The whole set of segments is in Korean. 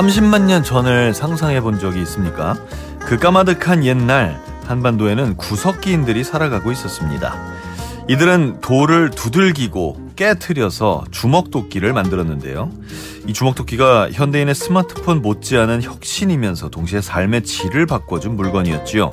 30만 년 전을 상상해 본 적이 있습니까? 그 까마득한 옛날 한반도에는 구석기인들이 살아가고 있었습니다. 이들은 돌을 두들기고 깨트려서 주먹도끼를 만들었는데요. 이 주먹도끼가 현대인의 스마트폰 못지않은 혁신이면서 동시에 삶의 질을 바꿔준 물건이었지요.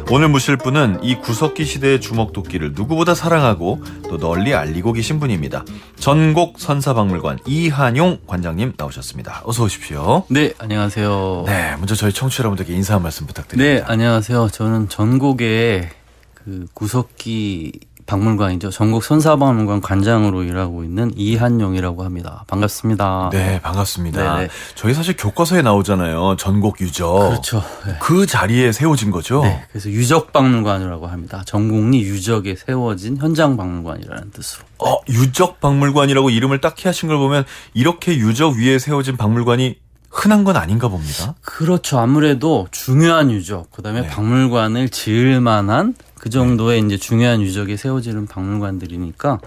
오늘 모실 분은 이 구석기 시대의 주먹도끼를 누구보다 사랑하고 또 널리 알리고 계신 분입니다. 전곡 선사박물관 이한용 관장님 나오셨습니다. 어서 오십시오. 네, 안녕하세요. 네, 먼저 저희 청취자 여러분들께 인사 한 말씀 부탁드립니다. 네, 안녕하세요. 저는 전곡의 그 구석기 박물관이죠. 전곡 선사박물관 관장으로 일하고 있는 이한용이라고 합니다. 반갑습니다. 네, 반갑습니다. 네네. 저희 사실 교과서에 나오잖아요. 전곡 유적. 그렇죠. 네. 그 자리에 세워진 거죠? 네, 그래서 유적박물관이라고 합니다. 전곡리 유적에 세워진 현장박물관이라는 뜻으로. 유적박물관이라고 이름을 딱히 하신 걸 보면 이렇게 유적 위에 세워진 박물관이 흔한 건 아닌가 봅니다. 그렇죠. 아무래도 중요한 유적, 그다음에 네. 박물관을 지을 만한 그 정도의 이제 중요한 유적에 세워지는 박물관들이니까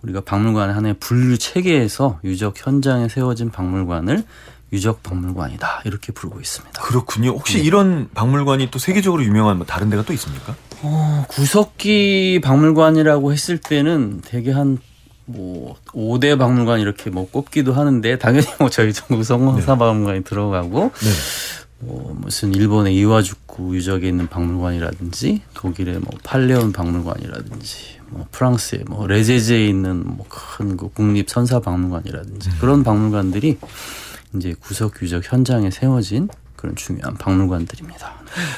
우리가 박물관의 하나의 분류 체계에서 유적 현장에 세워진 박물관을 유적박물관이다 이렇게 부르고 있습니다. 그렇군요. 혹시 이런 박물관이 또 세계적으로 유명한 뭐 다른 데가 또 있습니까? 구석기 박물관이라고 했을 때는 되게 한 5대 박물관 이렇게 꼽기도 하는데 당연히 저희 전국 선사박물관이 들어가고 무슨 일본의 이와주쿠 유적에 있는 박물관이라든지 독일의 팔레온 박물관이라든지 프랑스의 레제제에 있는 큰 국립 선사박물관이라든지 그런 박물관들이 이제 구석 유적 현장에 세워진 그런 중요한 박물관들입니다.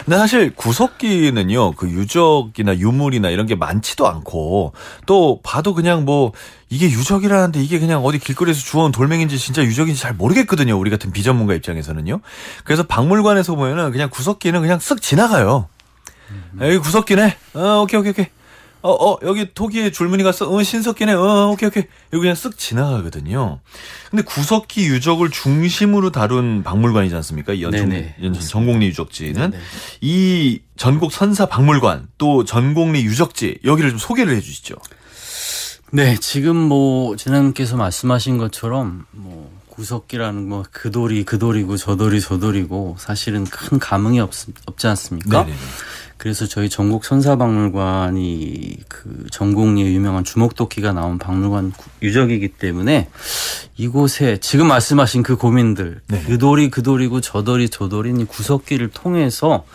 근데 사실 구석기는요, 그 유적이나 유물이나 이런 게 많지도 않고 또 봐도 그냥 이게 유적이라는데 이게 그냥 어디 길거리에서 주워온 돌멩인지 진짜 유적인지 잘 모르겠거든요. 우리 같은 비전문가 입장에서는요. 그래서 박물관에서 보면은 그냥 구석기는 그냥 쓱 지나가요. 여기 구석기네. 오케이. 여기 토기에 줄무늬가 신석기네. 오케이. 여기 그냥 쓱 지나가거든요. 근데 구석기 유적을 중심으로 다룬 박물관이지 않습니까? 이 전곡리 유적지는. 네네. 이 전곡 선사 박물관 또 전곡리 유적지 여기를 좀 소개를 해 주시죠. 네, 지금 지난님께서 말씀하신 것처럼 구석기라는 그 돌이고 저 돌이고 사실은 큰 감흥이 없지 않습니까? 네네네. 그래서 저희 전곡 선사박물관이 그 전곡리에 유명한 주먹도끼가 나온 박물관 유적이기 때문에 이곳에 지금 말씀하신 그 고민들, 그 돌이고 저 돌인 이 구석기를 통해서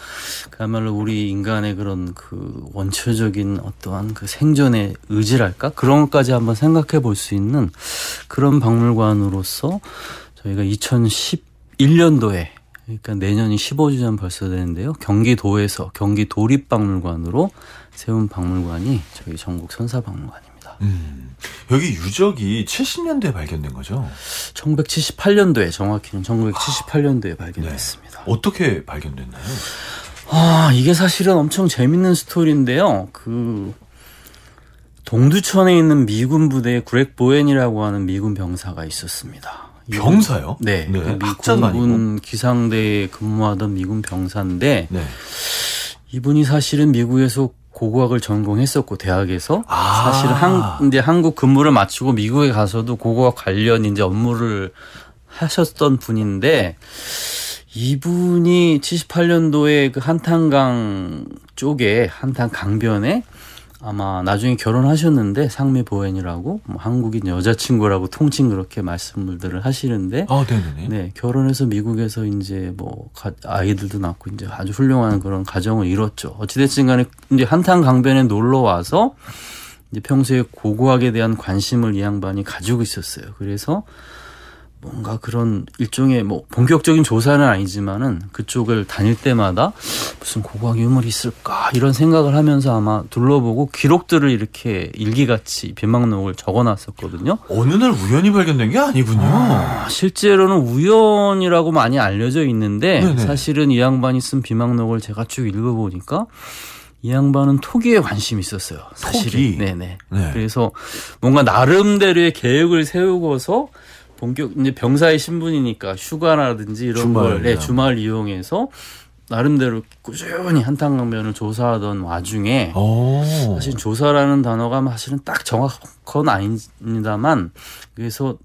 그야말로 우리 인간의 그런 그 원초적인 어떠한 그 생존의 의지랄까? 그런 것까지 한번 생각해 볼 수 있는 그런 박물관으로서 저희가 2011년도에 그러니까 내년이 15주년 벌써 되는데요. 경기도에서 경기도립박물관으로 세운 박물관이 저희 전곡 선사박물관입니다. 여기 유적이 70년대에 발견된 거죠? 1978년도에 정확히는 1978년도에 발견됐습니다. 네. 어떻게 발견됐나요? 이게 사실은 엄청 재밌는 스토리인데요. 그 동두천에 있는 미군 부대에 그렉 보웬이라고 하는 미군 병사가 있었습니다. 병사요? 네. 미군 기상대에 근무하던 미군 병사인데 이분이 사실은 미국에서 고고학을 전공했었고 대학에서 사실은 한국 근무를 마치고 미국에 가서도 고고학 관련 이제 업무를 하셨던 분인데 이분이 78년도에 그 한탄강 쪽에 한탄 강변에 아마 나중에 결혼하셨는데 상미 보웬이라고 한국인 여자친구라고 통칭 그렇게 말씀들을 하시는데 네, 결혼해서 미국에서 이제 아이들도 낳고 이제 아주 훌륭한 그런 가정을 이뤘죠. 어찌됐든 간에 이제 한탄 강변에 놀러 와서 이제 평소에 고고학에 대한 관심을 이 양반이 가지고 있었어요. 그래서 뭔가 그런 일종의 본격적인 조사는 아니지만은 그쪽을 다닐 때마다 무슨 고고학 유물이 있을까 이런 생각을 하면서 아마 둘러보고 기록들을 이렇게 일기같이 비망록을 적어놨었거든요. 어느 날 우연히 발견된 게 아니군요. 실제로는 우연이라고 많이 알려져 있는데 사실은 이 양반이 쓴 비망록을 제가 쭉 읽어보니까 이 양반은 토기에 관심이 있었어요. 사실은. 토기? 네네. 그래서 뭔가 나름대로의 계획을 세우고서 이제 병사의 신분이니까 휴가라든지 이런 주말 이용해서 나름대로 꾸준히 한탄강변을 조사하던 와중에 사실 조사라는 단어가 사실은 딱 정확한 건 아닙니다만 그래서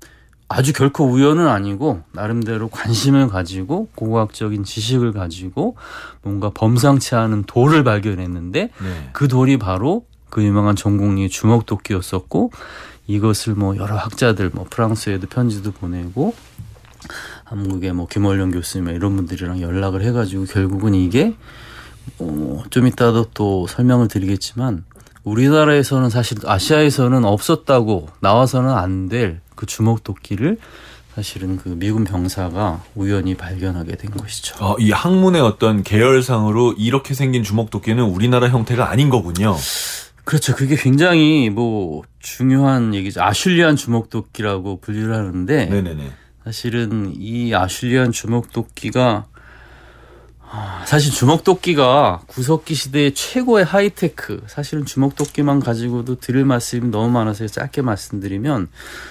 아주 결코 우연은 아니고 나름대로 관심을 가지고 고고학적인 지식을 가지고 뭔가 범상치 않은 돌을 발견했는데 네. 그 돌이 바로 그 유명한 전공리의 주먹도끼였었고 이것을 뭐 여러 학자들 뭐 프랑스에도 편지도 보내고 한국의 뭐 김원령 교수님 이런 분들이랑 연락을 해가지고 결국은 이게 좀 이따도 또 설명을 드리겠지만 우리나라에서는 사실 아시아에서는 없었다고 나와서는 안 될 그 주먹도끼를 사실은 그 미군 병사가 우연히 발견하게 된 것이죠. 이 학문의 어떤 계열상으로 이렇게 생긴 주먹도끼는 우리나라 형태가 아닌 거군요. 그렇죠. 그게 굉장히 뭐 중요한 얘기죠. 아슐리안 주먹도끼라고 분류를 하는데 네네네. 사실은 이 아슐리안 주먹도끼가 사실 주먹도끼가 구석기 시대의 최고의 하이테크. 사실은 주먹도끼만 가지고도 드릴 말씀이 너무 많아서 짧게 말씀드리면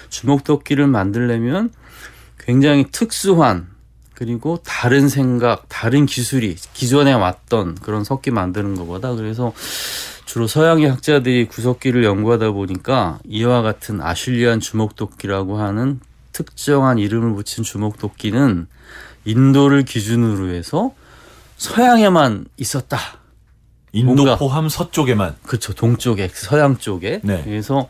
주먹도끼를 만들려면 굉장히 특수한 그리고 다른 생각, 다른 기술이 기존에 왔던 그런 석기 만드는 것보다 그래서 주로 서양의 학자들이 구석기를 연구하다 보니까 이와 같은 아슐리안 주먹도끼라고 하는 특정한 이름을 붙인 주먹도끼는 인도를 기준으로 해서 서양에만 있었다. 인도 포함 서쪽에만. 그렇죠. 동쪽에, 서양 쪽에. 네. 그래서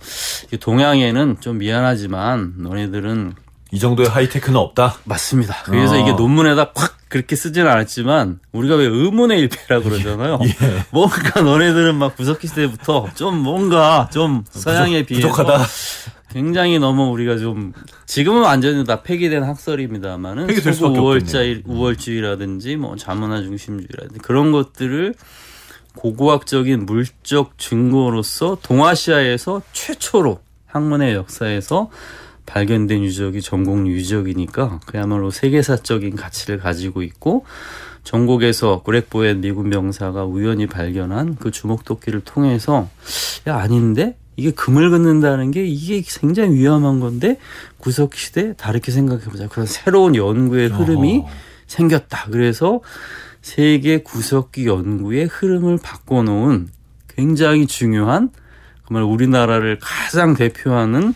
동양에는 좀 미안하지만 너네들은 이 정도의 하이테크는 없다? 맞습니다. 그래서 이게 논문에다 콱 그렇게 쓰지는 않았지만 우리가 왜 의문의 일패라고 그러잖아요. 예. 뭔가 너네들은 막 구석기 시대부터 좀 뭔가 좀 서양에 비해서 부족하다. 굉장히 너무 우리가 좀 지금은 완전히 다 폐기된 학설입니다만은 폐기될 수밖에 없겠네요. 우월주의라든지 뭐 자문화 중심주의라든지 그런 것들을 고고학적인 물적 증거로서 동아시아에서 최초로 학문의 역사에서 발견된 유적이 전곡리 유적이니까 그야말로 세계사적인 가치를 가지고 있고 전곡에서 그렉보엔 미군 병사가 우연히 발견한 그 주먹도끼를 통해서 야 아닌데 이게 금을 긋는다는 게 이게 굉장히 위험한 건데 구석기 시대에 다르게 생각해보자. 그런 새로운 연구의 흐름이 생겼다. 그래서 세계 구석기 연구의 흐름을 바꿔놓은 굉장히 중요한 정말 우리나라를 가장 대표하는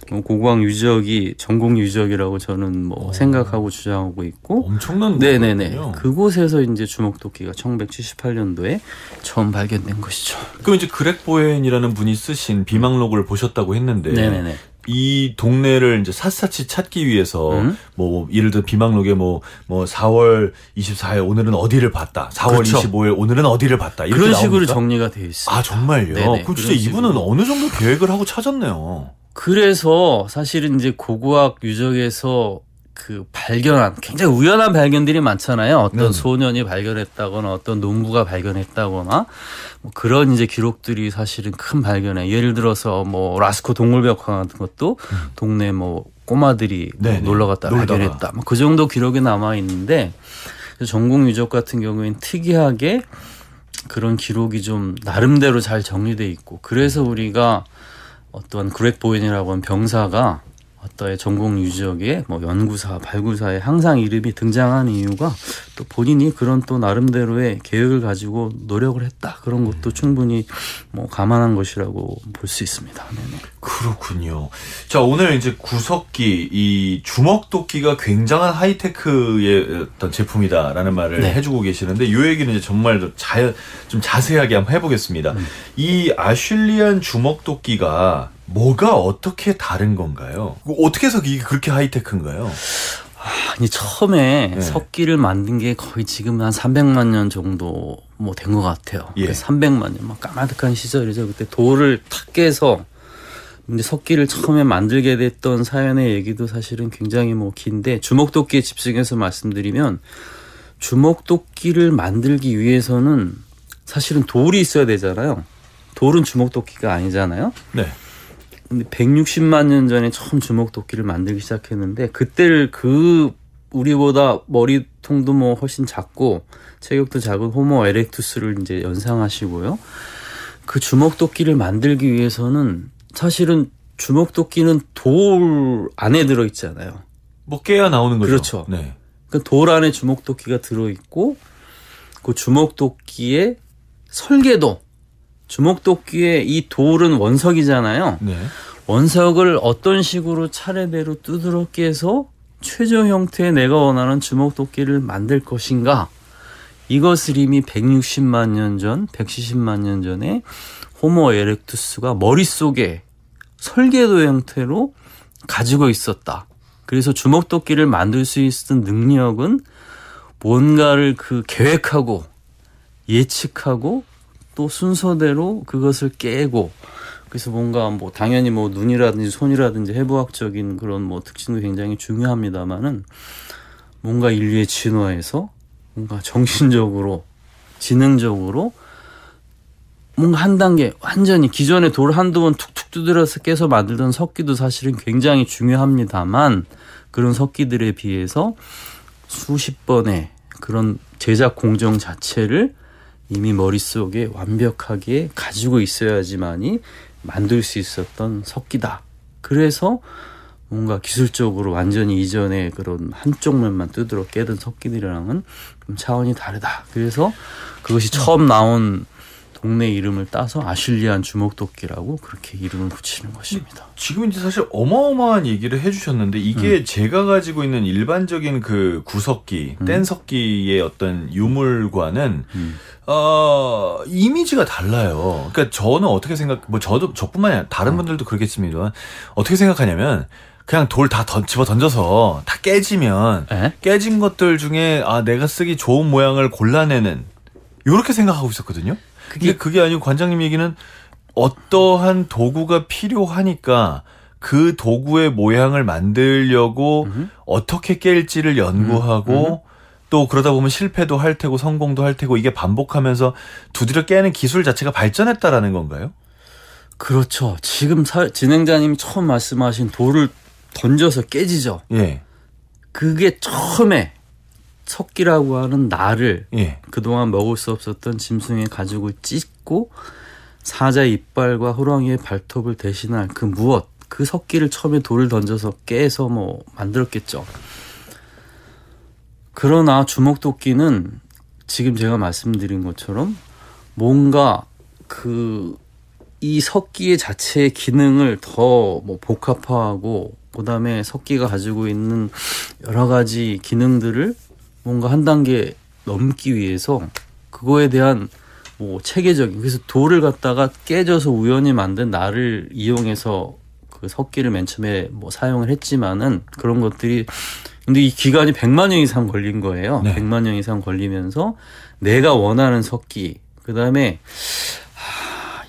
고고학 유적이 전곡 유적이라고 저는 뭐 생각하고 주장하고 있고 엄청난 네네네 거군요. 그곳에서 이제 주먹도끼가 1978년도에 처음 발견된 것이죠. 그럼 이제 그렉보엔이라는 분이 쓰신 비망록을 보셨다고 했는데 네네네. 이 동네를 이제 샅샅이 찾기 위해서 뭐 예를 들어 비망록에 뭐 4월 24일 오늘은 어디를 봤다. 4월 그렇죠. 25일 오늘은 어디를 봤다. 이렇게 그런 나옵니까? 식으로 정리가 되어 있어요. 아 정말요? 네네, 그럼 진짜 이분은 식으로. 어느 정도 계획을 하고 찾았네요. 그래서 사실은 이제 고고학 유적에서 그 발견한 굉장히 우연한 발견들이 많잖아요. 어떤 소년이 발견했다거나 어떤 농부가 발견했다거나 뭐 그런 이제 기록들이 사실은 큰 발견에 예를 들어서 뭐 라스코 동물벽화 같은 것도 동네 뭐 꼬마들이 뭐 놀러 갔다 발견했다. 뭐 그 정도 기록이 남아 있는데 전곡 유적 같은 경우에는 특이하게 그런 기록이 좀 나름대로 잘 정리돼 있고 그래서 우리가 어떤 그렉보엔이라고 하는 병사가 어떠의 전곡 유적의 뭐 연구사, 발굴사에 항상 이름이 등장하는 이유가 또 본인이 그런 또 나름대로의 계획을 가지고 노력을 했다. 그런 것도 충분히 뭐 감안한 것이라고 볼 수 있습니다. 네네. 그렇군요. 자, 오늘 이제 구석기, 이 주먹도끼가 굉장한 하이테크의 어떤 제품이다라는 말을 해주고 계시는데 이 얘기는 이제 정말 좀 자세하게 한번 해보겠습니다. 이 아슐리안 주먹도끼가 뭐가 어떻게 다른 건가요? 어떻게 해서 이게 그렇게 하이테크인가요? 아니 처음에 석기를 만든 게 거의 지금 한 300만 년 정도 뭐 된 것 같아요. 300만 년 막 까마득한 시절이죠. 그때 돌을 탁 깨서 이제 석기를 처음에 만들게 됐던 사연의 얘기도 사실은 굉장히 뭐 긴데 주먹도끼에 집중해서 말씀드리면 주먹도끼를 만들기 위해서는 사실은 돌이 있어야 되잖아요. 돌은 주먹도끼가 아니잖아요. 네. 근데 160만 년 전에 처음 주먹도끼를 만들기 시작했는데 그때를 우리보다 머리통도 뭐 훨씬 작고 체격도 작은 호모 에렉투스를 이제 연상하시고요. 그 주먹도끼를 만들기 위해서는 사실은 주먹도끼는 돌 안에 들어 있잖아요. 뭐 깨야 나오는 거죠. 그렇죠. 네. 그 돌 안에 주먹도끼가 들어 있고 그 주먹도끼의 설계도 주먹도끼의 이 돌은 원석이잖아요. 네. 원석을 어떤 식으로 차례대로 두드러 깨서 최종 형태의 내가 원하는 주먹도끼를 만들 것인가? 이것을 이미 160만 년 전, 170만 년 전에 호모 에렉투스가 머릿속에 설계도 형태로 가지고 있었다. 그래서 주먹도끼를 만들 수 있었던 능력은 뭔가를 그 계획하고 예측하고 또 순서대로 그것을 깨고, 그래서 뭔가 뭐 당연히 뭐 눈이라든지 손이라든지 해부학적인 그런 뭐 특징도 굉장히 중요합니다만은 뭔가 인류의 진화에서 뭔가 정신적으로 지능적으로 뭔가 한 단계 완전히 기존에 돌 한두 번 툭툭 두드려서 깨서 만들던 석기도 사실은 굉장히 중요합니다만 그런 석기들에 비해서 수십 번의 그런 제작 공정 자체를 이미 머릿속에 완벽하게 가지고 있어야지만이 만들 수 있었던 석기다. 그래서 뭔가 기술적으로 완전히 이전에 그런 한쪽 면만 두드러 깨던 석기들이랑은 좀 차원이 다르다. 그래서 그것이 처음 나온 동네 이름을 따서 아슐리안 주먹도끼라고 그렇게 이름을 붙이는 것입니다. 지금 이제 사실 어마어마한 얘기를 해주셨는데 이게 제가 가지고 있는 일반적인 그 구석기, 뗀석기의 어떤 유물과는 이미지가 달라요. 그러니까 저는 어떻게 저뿐만이 아니라 다른 분들도 그렇겠습니다. 어떻게 생각하냐면 그냥 돌 다 집어 던져서 다 깨지면 깨진 것들 중에 내가 쓰기 좋은 모양을 골라내는 이렇게 생각하고 있었거든요. 그게 아니고 관장님 얘기는 어떠한 도구가 필요하니까 그 도구의 모양을 만들려고 어떻게 깰지를 연구하고 또 그러다 보면 실패도 할 테고 성공도 할 테고 이게 반복하면서 두드려 깨는 기술 자체가 발전했다라는 건가요? 그렇죠. 지금 진행자님이 처음 말씀하신 돌을 던져서 깨지죠. 예. 그게 처음에 석기라고 하는 날을 예. 그동안 먹을 수 없었던 짐승에 가지고 찢고 사자의 이빨과 호랑이의 발톱을 대신할 그 석기를 처음에 돌을 던져서 깨서 뭐 만들었겠죠. 그러나 주먹도끼는 지금 제가 말씀드린 것처럼 뭔가 이 석기의 자체의 기능을 더 뭐 복합화하고 그다음에 석기가 가지고 있는 여러 가지 기능들을 뭔가 한 단계 넘기 위해서 그거에 대한 뭐 체계적인, 그래서 돌을 갖다가 깨져서 우연히 만든 날을 이용해서 그 석기를 맨 처음에 뭐 사용을 했지만은 그런 것들이 근데 이 기간이 100만 년 이상 걸린 거예요. 네. 100만 년 이상 걸리면서 내가 원하는 석기, 그다음에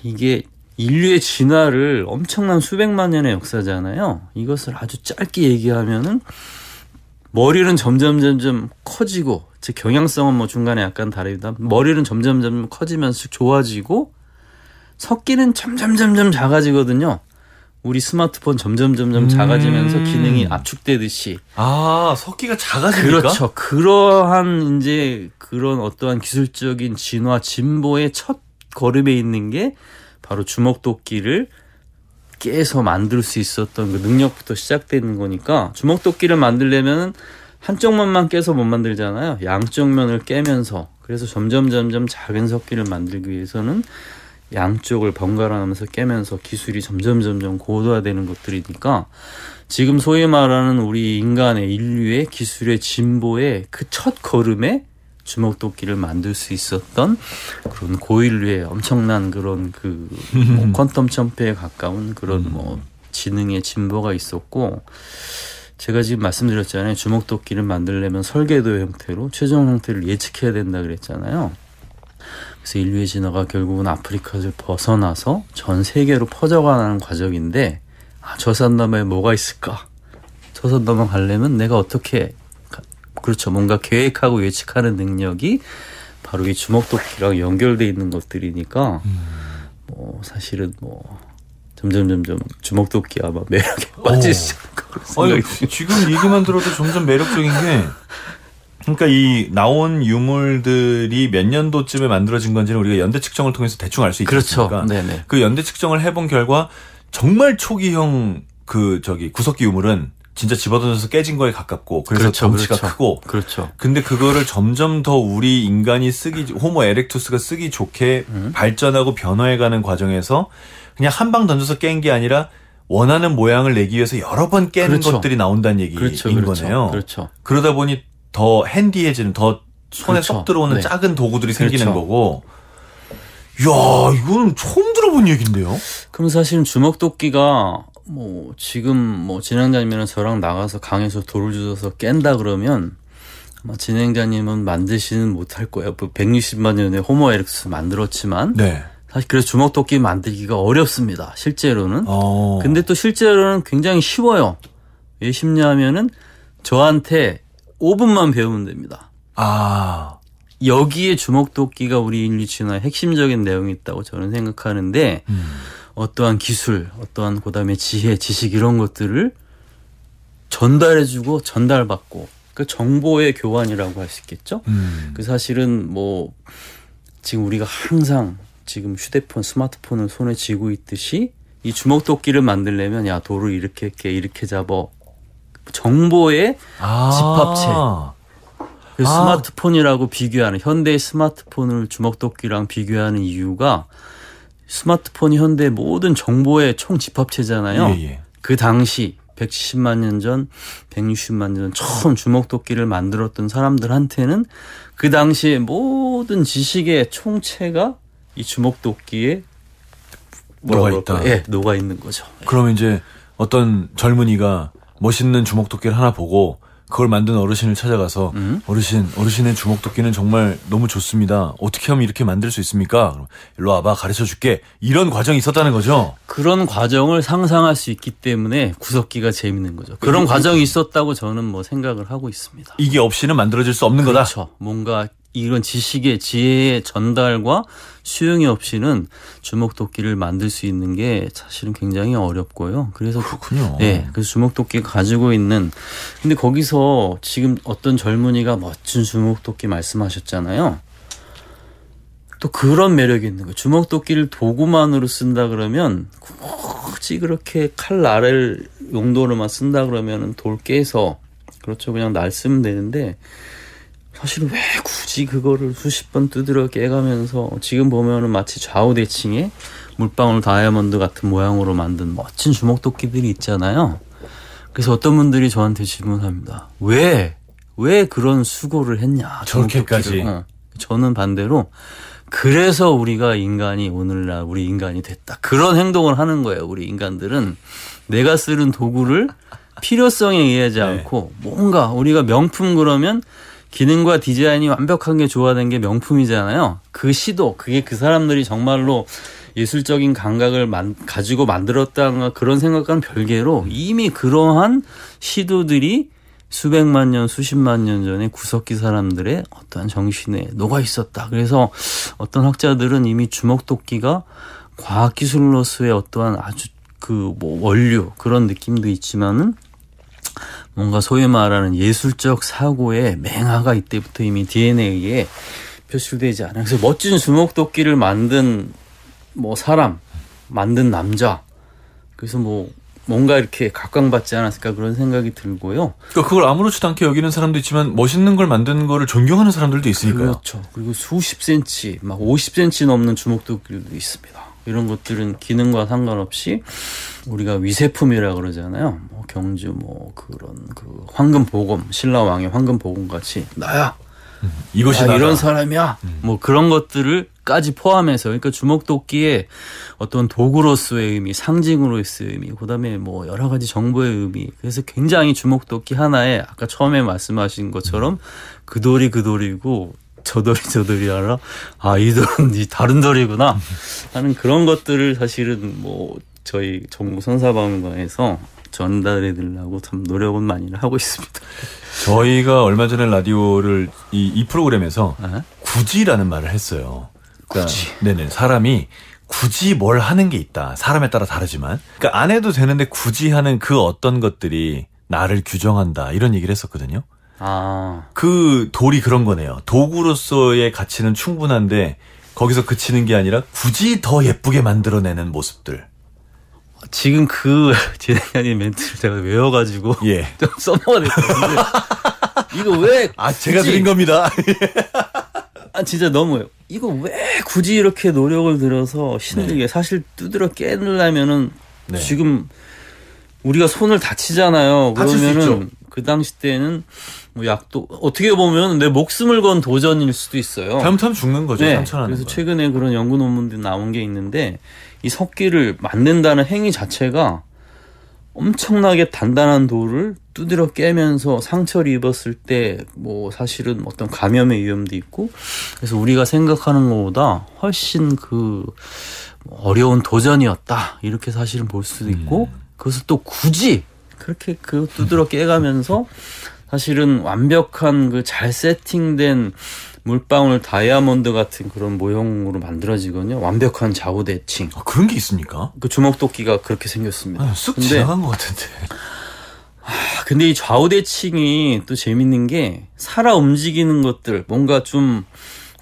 이게 인류의 진화를 엄청난 수백만 년의 역사잖아요. 이것을 아주 짧게 얘기하면은 머리는 점점 커지고, 즉 경향성은 뭐 중간에 약간 다릅니다. 머리는 점점 커지면서 좋아지고 석기는 점점 작아지거든요. 우리 스마트폰 점점 작아지면서 기능이 압축되듯이. 석기가 작아집니까? 그렇죠. 그러한 이제 그런 어떠한 기술적인 진화 진보의 첫 걸음에 있는 게 바로 주먹도끼를 깨서 만들 수 있었던 그 능력부터 시작되는 거니까, 주먹도끼를 만들려면 한쪽 면만 깨서 못 만들잖아요. 양쪽 면을 깨면서. 그래서 점점 작은 석기를 만들기 위해서는 양쪽을 번갈아 가면서 깨면서 기술이 점점 고도화되는 것들이니까, 지금 소위 말하는 우리 인간의 인류의 기술의 진보의 그 첫 걸음에 주먹도끼를 만들 수 있었던 그런 고인류의 엄청난 그런 뭐 퀀텀 점프에 가까운 그런 뭐 지능의 진보가 있었고, 제가 지금 말씀드렸잖아요. 주먹도끼를 만들려면 설계도 형태로 최종 형태를 예측해야 된다 그랬잖아요. 그래서 인류의 진화가 결국은 아프리카를 벗어나서 전 세계로 퍼져가는 과정인데, 저 산 너머에 뭐가 있을까? 저 산 너머 가려면 내가 어떻게, 그렇죠, 뭔가 계획하고 예측하는 능력이 바로 이 주먹도끼랑 연결돼 있는 것들이니까 뭐 사실은 뭐 점점 주먹도끼 아마 매력에 빠지지 않을까 생각이 듭니다. 지금 얘기만 들어도 점점 매력적인 게, 그러니까 이 나온 유물들이 몇 년도쯤에 만들어진 건지는 우리가 연대 측정을 통해서 대충 알 수 있지 않습니까? 그렇죠. 네네. 그 연대 측정을 해본 결과 정말 초기형 구석기 유물은 진짜 집어던져서 깨진 거에 가깝고, 그래서 덩치가 크고. 그렇죠. 근데 그거를 점점 더 우리 인간이 호모 에렉투스가 쓰기 좋게 발전하고 변화해가는 과정에서 그냥 한 방 던져서 깬 게 아니라 원하는 모양을 내기 위해서 여러 번 깨는 그렇죠. 것들이 나온다는 얘기인 그렇죠. 거네요. 그렇죠. 그러다 보니 더 핸디해지는, 더 손에 그렇죠. 쏙 들어오는 네. 작은 도구들이 생기는 그렇죠. 거고. 이야, 이건 처음 들어본 얘기인데요. 그럼 사실은 주먹도끼가 뭐 지금 뭐 진행자님이랑 저랑 나가서 강에서 돌을 주워서 깬다 그러면 아마 진행자님은 만드시는 못할 거예요. 160만 년에 호모 에렉투스 만들었지만 네. 사실 그래서 주먹도끼 만들기가 어렵습니다. 실제로는. 어. 근데 또 실제로는 굉장히 쉬워요. 왜 쉽냐면은 저한테 5분만 배우면 됩니다. 아. 여기에 주먹도끼가 우리 인류 진화의 핵심적인 내용이 있다고 저는 생각하는데 어떠한 기술, 어떠한 그다음에 지혜, 지식 이런 것들을 전달해주고 전달받고 그 정보의 교환이라고 할 수 있겠죠. 그 사실은 뭐 지금 우리가 항상 지금 휴대폰, 스마트폰을 손에 쥐고 있듯이 이 주먹도끼를 만들려면 야 돌을 이렇게 깨 이렇게 잡어 정보의 집합체. 그 스마트폰이라고 비교하는 현대의 스마트폰을 주먹도끼랑 비교하는 이유가 스마트폰이 현대 모든 정보의 총 집합체잖아요. 예, 예. 그 당시 170만 년 전, 160만 년 전 처음 주먹도끼를 만들었던 사람들한테는 그 당시의 모든 지식의 총체가 이 주먹도끼에 녹아 있다. 예, 녹아 있는 거죠. 그러면 이제 어떤 젊은이가 멋있는 주먹도끼를 하나 보고 그걸 만든 어르신을 찾아가서 어르신의 주먹도끼는 정말 너무 좋습니다. 어떻게 하면 이렇게 만들 수 있습니까? 그럼 일로 와봐 가르쳐 줄게. 이런 과정이 있었다는 거죠. 그런 과정을 상상할 수 있기 때문에 구석기가 재밌는 거죠. 그런 과정이 있었다고 저는 뭐 생각을 하고 있습니다. 이게 없이는 만들어질 수 없는 거다. 그렇죠. 뭔가 이런 지식의 지혜의 전달과 수용이 없이는 주먹도끼를 만들 수 있는 게 사실은 굉장히 어렵고요. 그래서 그렇군요. 네, 그래서 주먹도끼가 가지고 있는 근데 거기서 지금 어떤 젊은이가 멋진 주먹도끼 말씀하셨잖아요. 또 그런 매력이 있는 거예요. 주먹도끼를 도구만으로 쓴다 그러면 굳이 그렇게 칼 나를 용도로만 쓴다 그러면은 돌 깨서 그렇죠. 그냥 날 쓰면 되는데 사실은 왜 굳이 그거를 수십 번 두드려 깨가면서 지금 보면은 마치 좌우대칭의 물방울 다이아몬드 같은 모양으로 만든 멋진 주먹도끼들이 있잖아요. 그래서 어떤 분들이 저한테 질문합니다. 왜 그런 수고를 했냐. 저렇게까지. 저는 반대로 그래서 우리가 인간이 오늘날 우리 인간이 됐다. 그런 행동을 하는 거예요. 우리 인간들은 내가 쓰는 도구를 필요성에 의하지 않고 뭔가 우리가 명품 그러면 기능과 디자인이 완벽한 게 조화된 게 명품이잖아요. 그 시도, 그게 그 사람들이 정말로 예술적인 감각을 가지고 만들었다는 그런 생각과는 별개로 이미 그러한 시도들이 수백만 년, 수십만 년 전에 구석기 사람들의 어떠한 정신에 녹아 있었다. 그래서 어떤 학자들은 이미 주먹도끼가 과학기술로서의 어떠한 아주 그 뭐 원류 그런 느낌도 있지만은 뭔가 소위 말하는 예술적 사고의 맹아가 이때부터 이미 DNA에 표출되지 않아요. 그래서 멋진 주먹도끼를 만든 뭐 사람, 만든 남자. 그래서 뭐 뭔가 이렇게 각광받지 않았을까 그런 생각이 들고요. 그러니까 그걸 아무렇지도 않게 여기는 사람도 있지만 멋있는 걸 만드는 거를 존경하는 사람들도 있으니까요. 그렇죠. 그리고 수십 센치, 막 50cm 넘는 주먹도끼도 있습니다. 이런 것들은 기능과 상관없이 우리가 위세품이라 그러잖아요. 뭐 경주 뭐 그런 그 황금보검, 신라 왕의 황금보검 같이 나야. 이것이 나야 이런 사람이야. 뭐 그런 것들을까지 포함해서 그러니까 주먹도끼의 어떤 도구로서의 의미, 상징으로서의 의미, 그다음에 뭐 여러 가지 정보의 의미. 그래서 굉장히 주먹도끼 하나에 아까 처음에 말씀하신 것처럼 그 돌이 그 돌이고 저 돌이 알아? 아, 이 돌은 이 다른 돌이구나 하는 그런 것들을 사실은 뭐 저희 정부 선사박물관에서 전달해 드리려고 참 노력은 많이 하고 있습니다. 저희가 얼마 전에 라디오를 이 프로그램에서 굳이라는 말을 했어요. 그러니까 굳이. 네네. 사람이 굳이 뭘 하는 게 있다. 사람에 따라 다르지만. 그러니까 안 해도 되는데 굳이 하는 그 어떤 것들이 나를 규정한다. 이런 얘기를 했었거든요. 그 돌이 그런 거네요. 도구로서의 가치는 충분한데 거기서 그치는 게 아니라 굳이 더 예쁘게 만들어내는 모습들. 지금 그 진행자님 멘트를 제가 외워가지고 좀 써먹어야 될 것 같은데 이거 왜 제가 드린 겁니다. 진짜 너무 이거 왜 굳이 이렇게 노력을 들여서 힘들게 사실 두드려 깨려면은 지금 우리가 손을 다치잖아요. 다칠 수 그러면은 있죠. 그 당시 때는 뭐 약도 어떻게 보면 내 목숨을 건 도전일 수도 있어요. 잘못하면 죽는 거죠. 네. 상처나는 그래서 거. 최근에 그런 연구 논문들이 나온 게 있는데 이 석기를 만든다는 행위 자체가 엄청나게 단단한 돌을 두드려 깨면서 상처를 입었을 때 뭐 사실은 어떤 감염의 위험도 있고 그래서 우리가 생각하는 것보다 훨씬 그 어려운 도전이었다 이렇게 사실은 볼 수도 있고 그것을 또 굳이 그렇게 그 두드려 깨가면서 사실은 완벽한 그 잘 세팅된 물방울 다이아몬드 같은 그런 모형으로 만들어지거든요. 완벽한 좌우 대칭. 그런 게 있습니까? 그 주먹도끼가 그렇게 생겼습니다. 쑥 지나간 것 같은데. 근데 이 좌우 대칭이 또 재밌는 게 살아 움직이는 것들, 뭔가 좀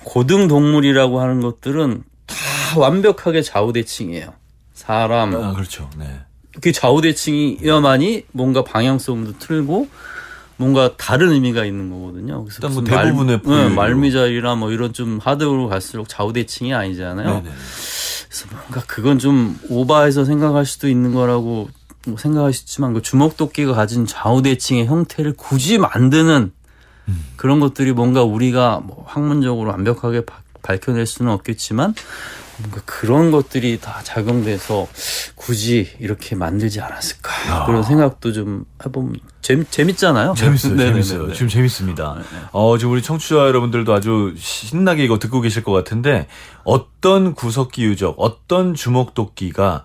고등 동물이라고 하는 것들은 다 완벽하게 좌우 대칭이에요. 사람. 그렇죠. 네. 그 좌우 대칭이어만이 뭔가 방향성도 틀고 뭔가 다른 의미가 있는 거거든요. 그래서 일단 뭐 대부분의 말미잘이나 뭐 이런 좀 하드로 갈수록 좌우 대칭이 아니잖아요. 네네. 그래서 뭔가 그건 좀 오바해서 생각할 수도 있는 거라고 생각하시지만 그 주먹도끼가 가진 좌우 대칭의 형태를 굳이 만드는 그런 것들이 뭔가 우리가 뭐 학문적으로 완벽하게 밝혀낼 수는 없겠지만 뭔가 그런 것들이 다 작용돼서 굳이 이렇게 만들지 않았을까 그런 생각도 좀 해보면 재밌잖아요. 재밌어요. 재밌어요. 지금 재밌습니다. 지금 우리 청취자 여러분들도 아주 신나게 이거 듣고 계실 것 같은데 어떤 구석기 유적, 어떤 주먹도끼가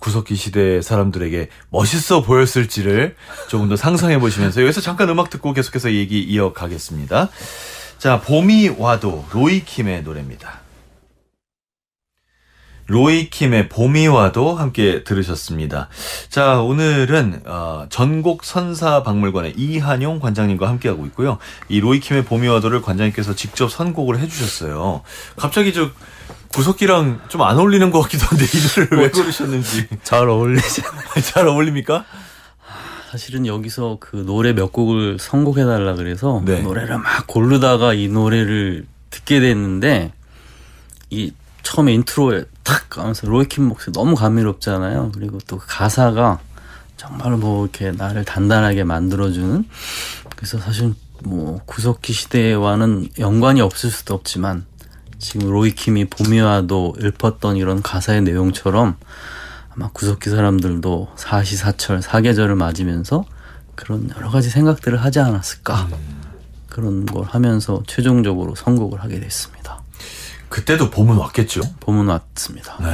구석기 시대 사람들에게 멋있어 보였을지를 조금 더 상상해 보시면서 여기서 잠깐 음악 듣고 계속해서 얘기 이어가겠습니다. 자, 봄이 와도 로이킴의 노래입니다. 로이킴의 봄이 와도 함께 들으셨습니다. 자, 오늘은 전곡 선사박물관의 이한용 관장님과 함께하고 있고요. 이 로이킴의 봄이 와도를 관장님께서 직접 선곡을 해주셨어요. 갑자기 저 구석기랑 좀 안 어울리는 것 같기도 한데 이 노래를 왜 고르셨는지. 잘 어울리잖아요. 잘 어울립니까? 사실은 여기서 그 노래 몇 곡을 선곡해달라 그래서 네. 노래를 막 고르다가 이 노래를 듣게 됐는데 이 처음에 인트로에 탁 가면서 로이킴 목소리 너무 감미롭잖아요. 그리고 또 가사가 정말 뭐 이렇게 나를 단단하게 만들어주는 그래서 사실 뭐 구석기 시대와는 연관이 없을 수도 없지만 지금 로이킴이 봄이 와도 읊었던 이런 가사의 내용처럼 아마 구석기 사람들도 사시사철 사계절을 맞으면서 그런 여러 가지 생각들을 하지 않았을까 그런 걸 하면서 최종적으로 선곡을 하게 됐습니다. 그때도 봄은 왔겠죠? 봄은 왔습니다. 네.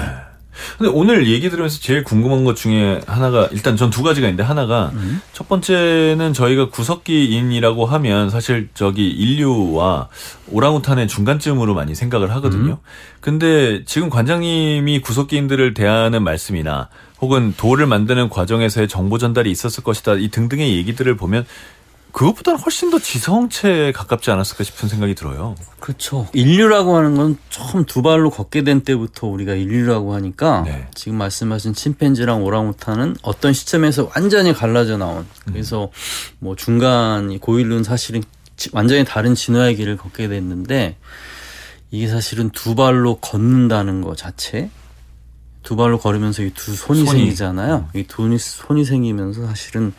근데 오늘 얘기 들으면서 제일 궁금한 것 중에 하나가 일단 전 두 가지가 있는데 하나가 첫 번째는 저희가 구석기인이라고 하면 사실 저기 인류와 오랑우탄의 중간쯤으로 많이 생각을 하거든요. 근데 지금 관장님이 구석기인들을 대하는 말씀이나 혹은 돌을 만드는 과정에서의 정보 전달이 있었을 것이다 이 등등의 얘기들을 보면 그것보다는 훨씬 더 지성체에 가깝지 않았을까 싶은 생각이 들어요. 그렇죠. 인류라고 하는 건 처음 두 발로 걷게 된 때부터 우리가 인류라고 하니까 네. 지금 말씀하신 침팬지랑 오랑우탄은 어떤 시점에서 완전히 갈라져 나온 그래서 뭐 중간이 고인류는 사실은 완전히 다른 진화의 길을 걷게 됐는데 이게 사실은 두 발로 걷는다는 거 자체 두 발로 걸으면서 이 두 손이 생기잖아요. 이 두 손이 생기면서 사실은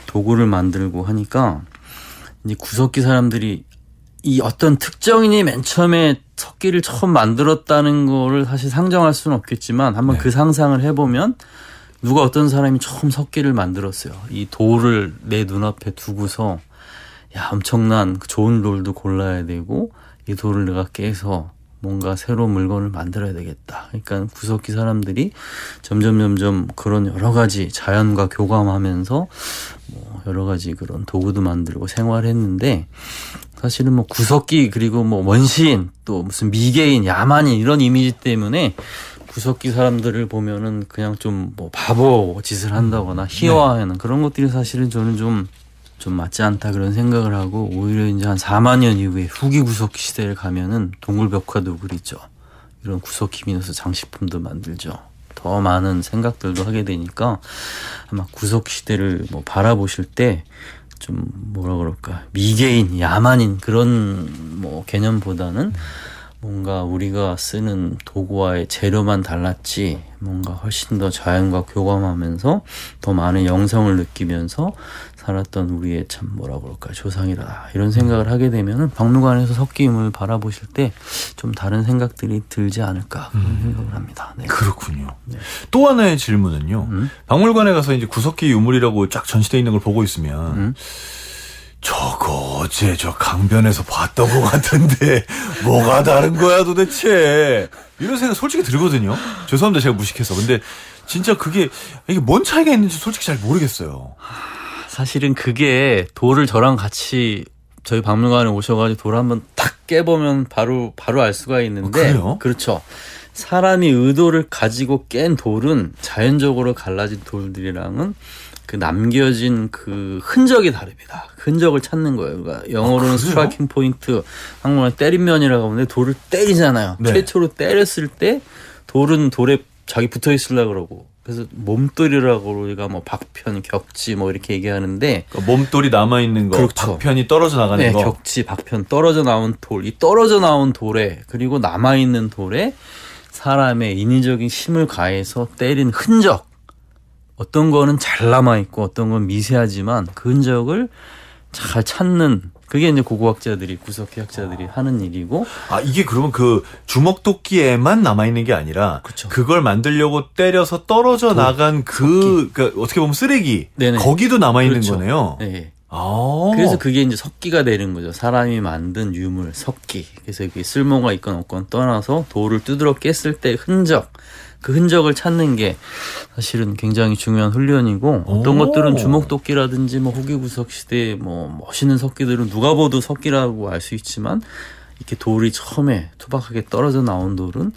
도구를 만들고 하니까 이제 구석기 사람들이 이 어떤 특정인이 맨 처음에 석기를 처음 만들었다는 거를 사실 상정할 수는 없겠지만 한번 그 상상을 해보면 누가 어떤 사람이 처음 석기를 만들었어요. 이 돌을 내 눈앞에 두고서 야 엄청난 좋은 돌도 골라야 되고 이 돌을 내가 깨서 뭔가 새로운 물건을 만들어야 되겠다. 그러니까 구석기 사람들이 점점 그런 여러 가지 자연과 교감하면서 뭐 여러 가지 그런 도구도 만들고 생활했는데 사실은 뭐 구석기 그리고 뭐 원시인 또 무슨 미개인 야만인 이런 이미지 때문에 구석기 사람들을 보면은 그냥 좀 뭐 바보 짓을 한다거나 희화하는 그런 것들이 사실은 저는 좀 맞지 않다 그런 생각을 하고 오히려 이제 한 4만 년 이후에 후기 구석기 시대를 가면은 동굴벽화도 그리죠. 이런 구석기 미너스 장식품도 만들죠. 더 많은 생각들도 하게 되니까 아마 구석기 시대를 뭐 바라보실 때 좀 뭐라 그럴까 미개인 야만인 그런 뭐 개념보다는 뭔가 우리가 쓰는 도구와의 재료만 달랐지 뭔가 훨씬 더 자연과 교감하면서 더 많은 영성을 느끼면서 살았던 우리의 참 뭐라 그럴까 조상이다 이런 생각을 하게 되면은 박물관에서 석기임을 바라보실 때 좀 다른 생각들이 들지 않을까 그런 생각을 합니다. 네. 그렇군요. 네. 또 하나의 질문은요. 박물관에 가서 이제 구석기 유물이라고 쫙 전시되어 있는 걸 보고 있으면 저거 어제 저 강변에서 봤던 것 같은데 뭐가 다른 거야 도대체 이런 생각 솔직히 들거든요. 죄송합니다 제가 무식해서. 근데 진짜 이게 뭔 차이가 있는지 솔직히 잘 모르겠어요. 사실은 그게 돌을 저랑 같이 저희 박물관에 오셔가지고 돌 한번 탁 깨보면 바로 알 수가 있는데 그래요? 그렇죠. 사람이 의도를 가지고 깬 돌은 자연적으로 갈라진 돌들이랑은 그 남겨진 그 흔적이 다릅니다. 흔적을 찾는 거예요. 그러니까 영어로는 스트라이킹 포인트, 한국말로 때린면이라고 하는데 돌을 때리잖아요. 네. 최초로 때렸을 때 돌은 돌에 자기 붙어 있으려고 그러고 그래서 몸돌이라고 우리가 뭐 박편, 격지 뭐 이렇게 얘기하는데 그러니까 몸돌이 남아있는 거, 그렇죠. 박편이 떨어져 나가는 거. 격지, 박편 떨어져 나온 돌, 이 떨어져 나온 돌에 그리고 남아있는 돌에 사람의 인위적인 힘을 가해서 때린 흔적 어떤 거는 잘 남아있고 어떤 건 미세하지만 그 흔적을 잘 찾는 그게 이제 고고학자들이 구석기학자들이 하는 일이고 이게 그러면 그 주먹도끼에만 남아있는 게 아니라 그렇죠. 그걸 만들려고 때려서 떨어져 나간 그러니까 어떻게 보면 쓰레기 네네. 거기도 남아있는 그렇죠. 거네요. 네. 그래서 그게 이제 석기가 되는 거죠. 사람이 만든 유물, 석기. 그래서 이게 쓸모가 있건 없건 떠나서 돌을 두드러 깼을 때 흔적, 그 흔적을 찾는 게 사실은 굉장히 중요한 훈련이고 어떤 것들은 주먹도끼라든지 뭐 후기구석 시대의 뭐 멋있는 석기들은 누가 봐도 석기라고 알 수 있지만 이렇게 돌이 처음에 투박하게 떨어져 나온 돌은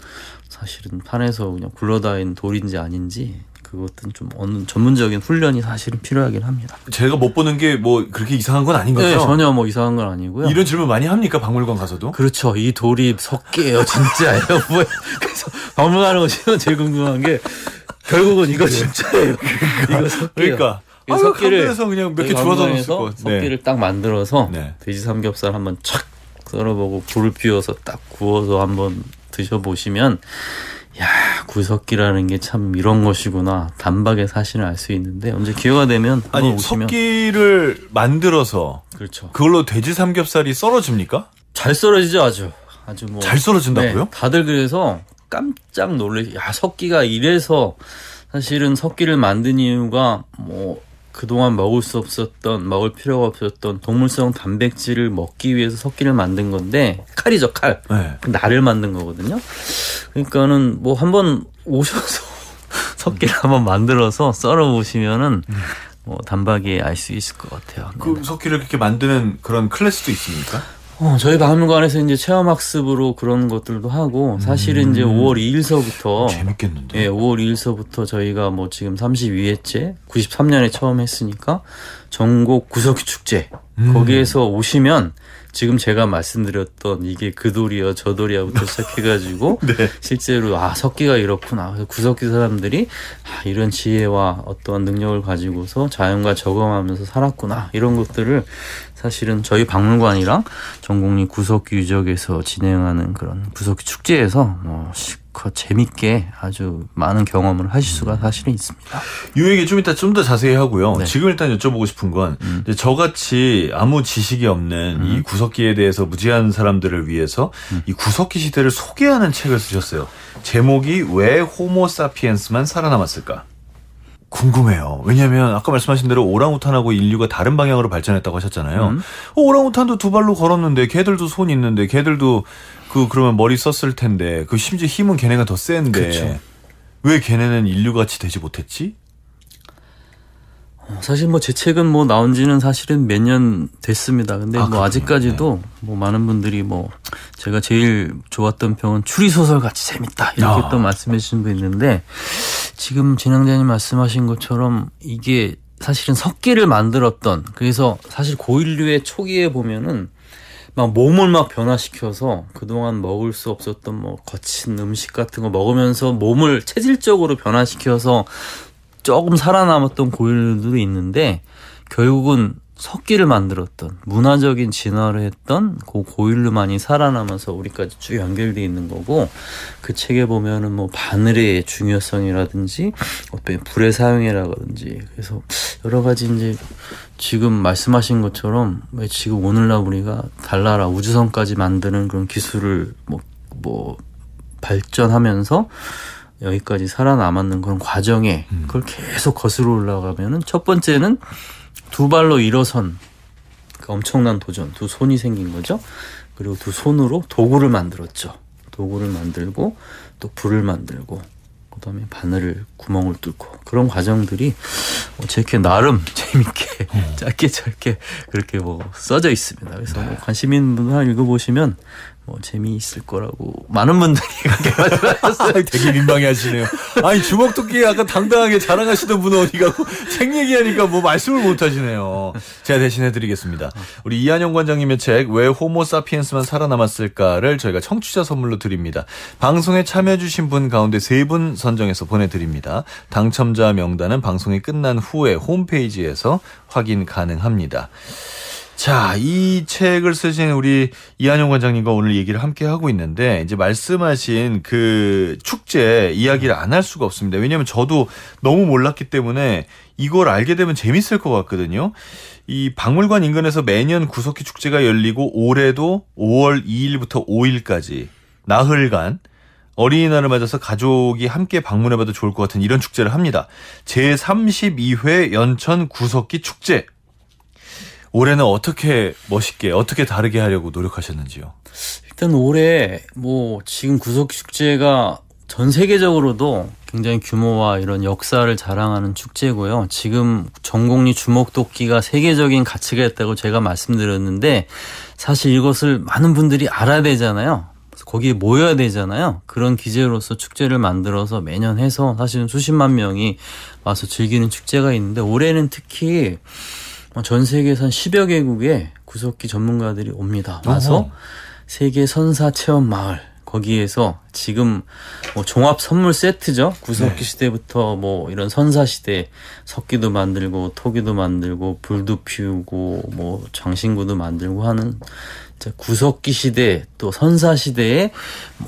사실은 판에서 그냥 굴러다니는 돌인지 아닌지 그것은 좀 어느 전문적인 훈련이 사실은 필요하긴 합니다. 제가 못 보는 게 뭐 그렇게 이상한 건 아닌 거죠? 네, 전혀 뭐 이상한 건 아니고요. 이런 질문 많이 합니까? 박물관 가서도? 그렇죠. 이 돌이 석기예요, 진짜예요. 뭐 그래서 박물관에 오시면 제일 궁금한 게 결국은 이거 진짜예요. 이거 석기예요. 그러니까 석기에서 그냥 몇 개 주워다 놓을 거. 석기를 딱 만들어서 돼지 삼겹살 한번 착 썰어보고 불을 피워서 딱 구워서 한번 드셔보시면 야, 구석기라는 게 참 이런 것이구나. 단박에 사실을 알 수 있는데 언제 기회가 되면 아니 오시면. 석기를 만들어서 그렇죠. 그걸로 돼지 삼겹살이 썰어집니까? 잘 썰어지죠, 아주 뭐. 잘 썰어진다고요? 네, 다들 그래서 깜짝 야, 석기가 이래서 사실은 석기를 만든 이유가 뭐 그동안 먹을 필요가 없었던 동물성 단백질을 먹기 위해서 석기를 만든 건데 칼이죠, 칼. 네. 날을 만든 거거든요. 그러니까는 뭐 한번 오셔서 석기를 한번 만들어서 썰어 보시면은 뭐 단박에 알 수 있을 것 같아요. 그 석기를 그렇게 만드는 그런 클래스도 있습니까? 저희 박물관에서 이제 체험학습으로 그런 것들도 하고, 사실은 이제 5월 2일서부터. 재밌겠는데? 예, 5월 2일서부터 저희가 뭐 지금 32회째, 93년에 처음 했으니까, 전국 구석기 축제. 거기에서 오시면, 지금 제가 말씀드렸던 이게 그 돌이야, 저 돌이야부터 시작해가지고, 네. 실제로, 석기가 이렇구나. 구석기 사람들이, 이런 지혜와 어떠한 능력을 가지고서 자연과 적응하면서 살았구나. 이런 것들을 사실은 저희 박물관이랑 전국립 구석기 유적에서 진행하는 그런 구석기 축제에서 실컷 재밌게 아주 많은 경험을 하실 수가 사실은 있습니다. 이 얘기 좀 이따 좀 더 자세히 하고요. 네. 지금 일단 여쭤보고 싶은 건 저같이 아무 지식이 없는 이 구석기에 대해서 무지한 사람들을 위해서 이 구석기 시대를 소개하는 책을 쓰셨어요. 제목이 왜 호모사피엔스만 살아남았을까? 궁금해요. 왜냐하면 아까 말씀하신 대로 오랑우탄하고 인류가 다른 방향으로 발전했다고 하셨잖아요. 오랑우탄도 두 발로 걸었는데 걔들도 손 있는데 걔들도 그러면 머리 썼을 텐데 심지어 힘은 걔네가 더 센데 그쵸. 왜 걔네는 인류같이 되지 못했지? 사실 제 책은 나온 지는 사실은 몇 년 됐습니다. 근데 아직까지도 많은 분들이 제가 제일 좋았던 평은 추리소설 같이 재밌다. 이렇게 또 말씀해 주신 분 있는데 지금 진행자님 말씀하신 것처럼 이게 사실은 석기를 만들었던 그래서 사실 고인류의 초기에 보면은 몸을 변화시켜서 그동안 먹을 수 없었던 거친 음식 같은 거 먹으면서 몸을 체질적으로 변화시켜서 조금 살아남았던 고인류들도 있는데 결국은 석기를 만들었던 문화적인 진화를 했던 그 고인류만이 살아남아서 우리까지 쭉 연결돼 있는 거고 그 책에 보면은 뭐 바늘의 중요성이라든지 어떤 불의 사용이라든지 그래서 여러 가지 이제 지금 말씀하신 것처럼 왜 지금 오늘날 우리가 달나라 우주선까지 만드는 그런 기술을 뭐 발전하면서 여기까지 살아남았는 그런 과정에 그걸 계속 거슬러 올라가면은 첫 번째는 두 발로 일어선 그 엄청난 도전, 두 손이 생긴 거죠. 그리고 두 손으로 도구를 만들었죠. 도구를 만들고 또 불을 만들고 그다음에 바늘을 구멍을 뚫고 그런 과정들이 제게 나름 재밌게 짧게 그렇게 뭐 써져 있습니다. 그래서 뭐 관심 있는 분들 읽어보시면 뭐 재미있을 거라고 많은 분들이 그렇게 말씀하셨어요. 되게 민망해하시네요. 아니 주먹토끼 아까 당당하게 자랑하시던 분은 어디 가고 책 얘기하니까 뭐 말씀을 못하시네요. 제가 대신해드리겠습니다. 우리 이한영 관장님의 책 왜 호모사피엔스만 살아남았을까를 저희가 청취자 선물로 드립니다. 방송에 참여해주신 분 가운데 3분 선정해서 보내드립니다. 당첨자 명단은 방송이 끝난 후에 홈페이지에서 확인 가능합니다. 자, 이 책을 쓰신 우리 이한영 관장님과 오늘 얘기를 함께 하고 있는데 이제 말씀하신 그 축제 이야기를 안 할 수가 없습니다. 왜냐하면 저도 너무 몰랐기 때문에 이걸 알게 되면 재밌을 것 같거든요. 이 박물관 인근에서 매년 구석기 축제가 열리고 올해도 5월 2일부터 5일까지 나흘간 어린이날을 맞아서 가족이 함께 방문해봐도 좋을 것 같은 이런 축제를 합니다. 제32회 연천 구석기 축제. 올해는 어떻게 멋있게 어떻게 다르게 하려고 노력하셨는지요? 일단 올해 뭐 지금 구석기 축제가 전 세계적으로도 굉장히 규모와 이런 역사를 자랑하는 축제고요. 지금 전곡리 주먹도끼가 세계적인 가치가 있다고 제가 말씀드렸는데 사실 이것을 많은 분들이 알아야 되잖아요. 거기에 모여야 되잖아요. 그런 기제로서 축제를 만들어서 매년 해서 사실은 수십만 명이 와서 즐기는 축제가 있는데 올해는 특히 전 세계에서 한 10여 개국의 구석기 전문가들이 옵니다. 와서 세계 선사 체험 마을 거기에서 지금 뭐 종합 선물 세트죠. 구석기 시대부터 뭐 이런 선사 시대 석기도 만들고 토기도 만들고 불도 피우고 뭐 장신구도 만들고 하는 구석기 시대 또 선사 시대의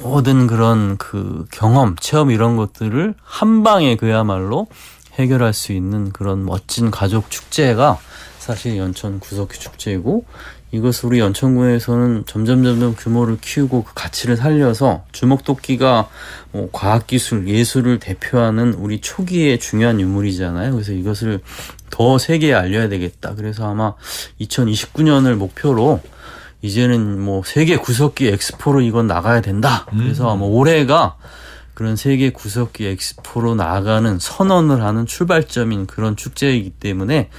모든 그런 그 경험, 체험 이런 것들을 한 방에 그야말로 해결할 수 있는 그런 멋진 가족 축제가 사실 연천 구석기 축제이고 이것을 우리 연천군에서는 점점 규모를 키우고 그 가치를 살려서 주먹도끼가 뭐 과학기술, 예술을 대표하는 우리 초기의 중요한 유물이잖아요. 그래서 이것을 더 세계에 알려야 되겠다. 그래서 아마 2029년을 목표로 이제는 뭐 세계 구석기 엑스포로 이건 나가야 된다. 그래서 아마 올해가 그런 세계 구석기 엑스포로 나가는 선언을 하는 출발점인 그런 축제이기 때문에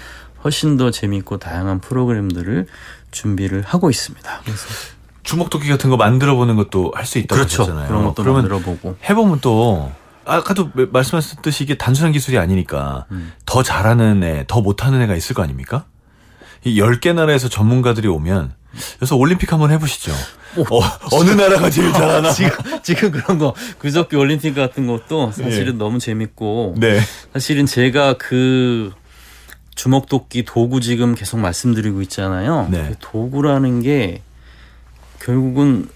훨씬 더 재미있고 다양한 프로그램들을 준비를 하고 있습니다. 그래서 주먹도끼 같은 거 만들어보는 것도 할 수 있다고 그렇죠. 하셨잖아요. 그런 것도 만들어보고 해보면 또 아까도 말씀하셨듯이 이게 단순한 기술이 아니니까 더 잘하는 애, 더 못하는 애가 있을 거 아닙니까? 이 10개 나라에서 전문가들이 오면 그래서 올림픽 한번 해보시죠. 어느 나라가 제일 잘하나? 지금 그런 거 구석기 올림픽 같은 것도 사실은 너무 재밌고 사실은 제가 그 주먹도끼 도구 지금 계속 말씀드리고 있잖아요. 그 도구라는 게 결국은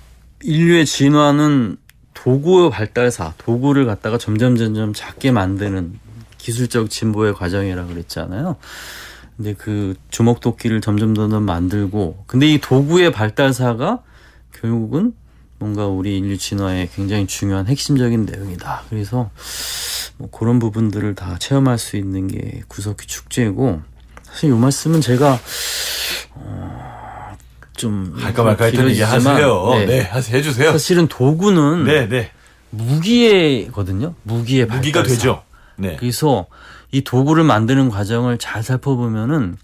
인류의 진화는 도구의 발달사, 도구를 갖다가 점점 작게 만드는 기술적 진보의 과정이라고 그랬잖아요. 근데 그 주먹도끼를 점점 만들고 근데 이 도구의 발달사가 결국은 뭔가 우리 인류 진화에 굉장히 중요한 핵심적인 내용이다. 그래서 뭐 그런 부분들을 다 체험할 수 있는 게 구석기 축제고 사실 이 말씀은 제가 좀 할까 말까 했더니 이제 하세요. 해주세요. 사실은 도구는 무기거든요. 무기의 발달사. 무기가 되죠. 그래서 이 도구를 만드는 과정을 잘 살펴보면은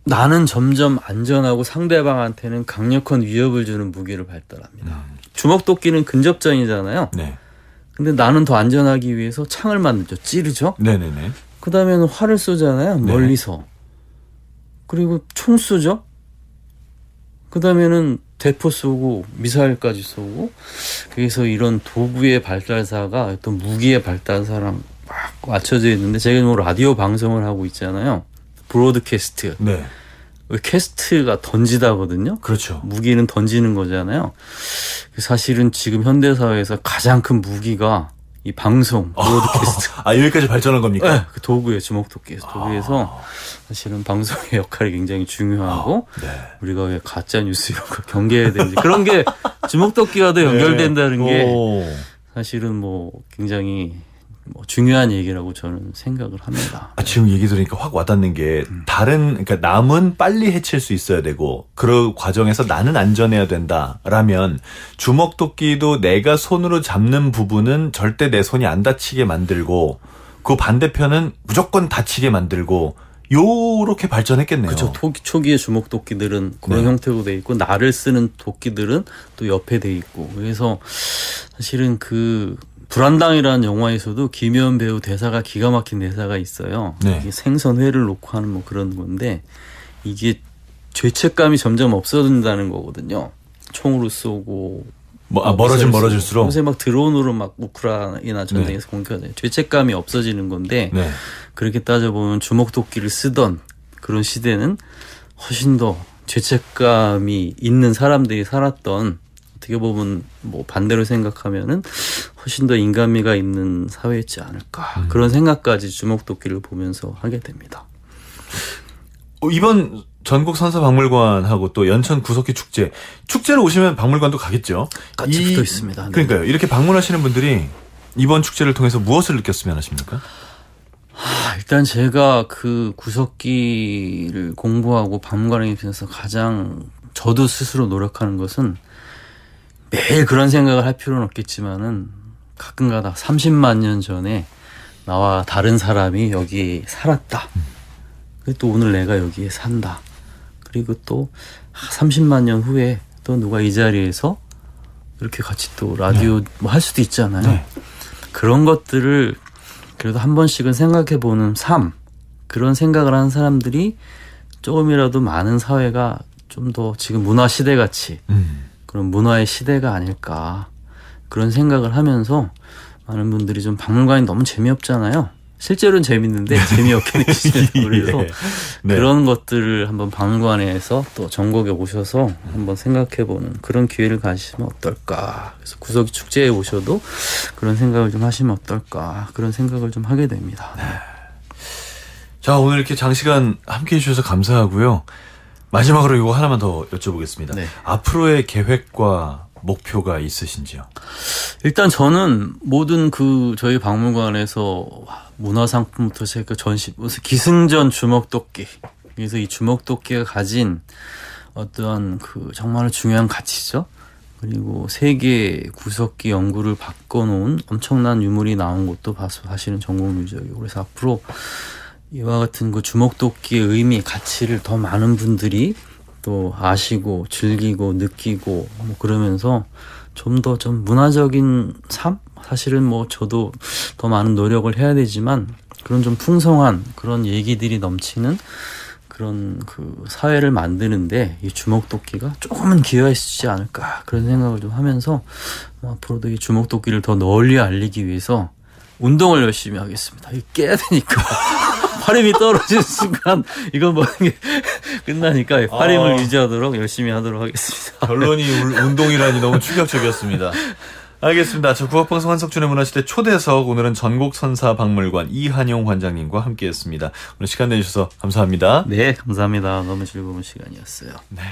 나는 점점 안전하고 상대방한테는 강력한 위협을 주는 무기를 발달합니다. 주먹도끼는 근접전이잖아요. 근데 나는 더 안전하기 위해서 창을 만들죠. 찌르죠. 그 다음에는 활을 쏘잖아요. 멀리서. 그리고 총 쏘죠. 그 다음에는 대포 쏘고 미사일까지 쏘고 그래서 이런 도구의 발달사가 어떤 무기의 발달사랑 막 맞춰져 있는데 제가 뭐 라디오 방송을 하고 있잖아요. 브로드캐스트. 퀘스트가 던지다거든요. 그렇죠. 무기는 던지는 거잖아요. 사실은 지금 현대사회에서 가장 큰 무기가 이 방송, 브로드캐스트. 여기까지 발전한 겁니까? 네, 그 도구의 주먹도끼에서. 도구에서 사실은 방송의 역할이 굉장히 중요하고, 네. 우리가 왜 가짜 뉴스 이런 걸 경계해야 되는지, 그런 게 주먹도끼와도 연결된다는 게 사실은 뭐 굉장히 중요한 얘기라고 저는 생각을 합니다. 지금 얘기 들으니까 확 와닿는 게 그러니까 남은 빨리 해칠 수 있어야 되고 그 과정에서 나는 안전해야 된다라면 주먹도끼도 내가 손으로 잡는 부분은 절대 내 손이 안 다치게 만들고 그 반대편은 무조건 다치게 만들고 요렇게 발전했겠네요. 그렇죠. 초기의 주먹도끼들은 그런 형태로 돼 있고 날을 쓰는 도끼들은 또 옆에 돼 있고 그래서 사실은 그 불안당이라는 영화에서도 김혜원 배우 대사가 기가 막힌 대사가 있어요. 네. 이게 생선회를 놓고 하는 뭐 그런 건데 이게 죄책감이 점점 없어진다는 거거든요. 총으로 쏘고 멀어질수록 요새 막 드론으로 막 우크라이나 전쟁에서 공격하잖아요. 죄책감이 없어지는 건데 그렇게 따져보면 주먹도끼를 쓰던 그런 시대는 훨씬 더 죄책감이 있는 사람들이 살았던 어떻게 보면 뭐 반대로 생각하면은 훨씬 더 인간미가 있는 사회였지 않을까 그런 생각까지 주먹도끼를 보면서 하게 됩니다. 이번 전국 선사박물관하고 또 연천 구석기 축제로 오시면 박물관도 가겠죠? 같이 붙어 있습니다. 네. 그러니까요. 이렇게 방문하시는 분들이 이번 축제를 통해서 무엇을 느꼈으면 하십니까? 일단 제가 그 구석기를 공부하고 박물관에 입장해서 가장 저도 스스로 노력하는 것은 매일 그런 생각을 할 필요는 없겠지만은 가끔가다 30만 년 전에 나와 다른 사람이 여기 살았다. 그리고 또 오늘 내가 여기에 산다. 그리고 또 30만 년 후에 또 누가 이 자리에서 이렇게 같이 또 라디오 뭐 할 수도 있잖아요. 그런 것들을 그래도 한 번씩은 생각해보는 삶. 그런 생각을 하는 사람들이 조금이라도 많은 사회가 좀 더 지금 문화 시대같이 그런 문화의 시대가 아닐까 그런 생각을 하면서 많은 분들이 좀 박물관이 너무 재미없잖아요. 실제로는 재밌는데 재미없게 느끼시는 그래서 그런 것들을 한번 박물관에서 또 전국에 오셔서 한번 생각해보는 그런 기회를 가지시면 어떨까. 그래서 구석기 축제에 오셔도 그런 생각을 좀 하시면 어떨까 그런 생각을 좀 하게 됩니다. 네. 자, 오늘 이렇게 장시간 함께해 주셔서 감사하고요. 마지막으로 이거 하나만 더 여쭤보겠습니다. 앞으로의 계획과 목표가 있으신지요? 일단 저는 모든 저희 박물관에서 문화상품부터 시작해 전시, 무슨 기승전 주먹도끼. 그래서 이 주먹도끼가 가진 어떠한 정말 중요한 가치죠. 그리고 세계 구석기 연구를 바꿔놓은 엄청난 유물이 나온 것도 사실은 전국유적이고 그래서 앞으로 이와 같은 주먹도끼의 의미, 가치를 더 많은 분들이 또 아시고 즐기고 느끼고 뭐 그러면서 좀 더 문화적인 삶? 사실은 뭐 저도 더 많은 노력을 해야 되지만 그런 좀 풍성한 그런 얘기들이 넘치는 그런 사회를 만드는데 이 주먹도끼가 조금은 기여했지 않을까 그런 생각을 좀 하면서 앞으로도 이 주먹도끼를 더 널리 알리기 위해서 운동을 열심히 하겠습니다. 이거 깨야 되니까. 팔힘이 떨어지는 순간 이건 먹는 게 끝나니까 팔힘을 유지하도록 열심히 하도록 하겠습니다. 결론이 운동이라니 너무 충격적이었습니다. 알겠습니다. 저 국악방송 한석준의 문화시대 초대석 오늘은 전국선사박물관 이한용 관장님과 함께했습니다. 오늘 시간 내주셔서 감사합니다. 네, 감사합니다. 너무 즐거운 시간이었어요. 네.